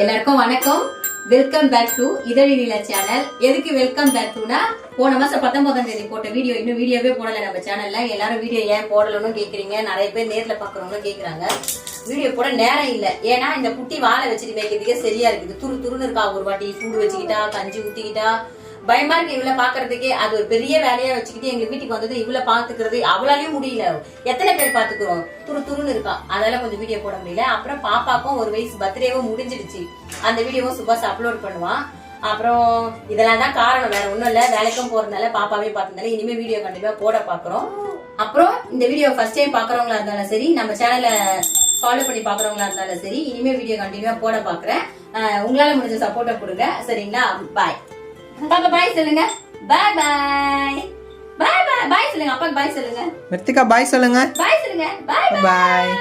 எல்லாருக்கும் வணக்கம். Welcome back to Idhazhi Neela channel. எதுக்கு வெல்கம் பேக் டுனா, போன மாசம் 19ஆம் தேதி போட்ட வீடியோ இன்னும் வீடியோவே போடல நம்ம சேனல்ல. எல்லாரும் வீடியோ ஏன் போடலன்னு கேக்குறீங்க. நிறைய பேர் நேர்ல பாக்குறவங்களும் கேக்குறாங்க. வீடியோ போட நேரம் இல்ல. ஏன்னா இந்த குட்டி வாழை வச்சுட்டு வைக்கிறதுக்கே சரியா இருக்குது. துரு துருன்னு இருக்கா. ஒரு வாட்டி சூடு வச்சுக்கிட்டா, கஞ்சி ஊத்திக்கிட்டா, பயமா இருக்கு. இவ்வளவு பாக்குறதுக்கே அது ஒரு பெரிய வேலையா வச்சுக்கிட்டு எங்க வீட்டுக்கு வந்தது. இவ்வளவு பாத்துக்கிறது அவளாலையும் முடியல. எத்தனை பேர் பாத்துக்கிறோம். துரு துருன்னு இருக்கா. அதனால கொஞ்சம் வீடியோ போட முடியல. அப்புறம் பாப்பாக்கும் ஒரு வயசு பர்த்டேவும் முடிஞ்சிடுச்சு. அந்த வீடியோவும் சுபாஷ் அப்லோட் பண்ணுவான். அப்புறம் இதெல்லாம் தான் காரணம், வேற ஒண்ணும் இல்ல. வேலைக்கும் போறதுனால பாப்பாவே பார்த்ததுனால இனிமே வீடியோ கண்டிப்பா போட பாக்குறோம். அப்புறம் இந்த வீடியோ ஃபர்ஸ்ட் டைம் பாக்குறவங்களா இருந்தாலும் சரி, நம்ம சேனலை ஃபாலோ பண்ணி பாக்குறவங்களா இருந்தாலும் சரி, இனிமே வீடியோ கண்டிப்பா போட பாக்குறேன். உங்களால முடிஞ்ச சப்போர்ட்டை கொடுங்க. சரிங்களா? பாய் பாப்பா, பாய் சொல்லுங்க. பாய் பாய் பாய் பாய் பாய் சொல்லுங்க. அப்பாக்கு பாய் சொல்லுங்க. மிருத்திகா பாய் சொல்லுங்க. பாய் சொல்லுங்க. பாய் பாய்.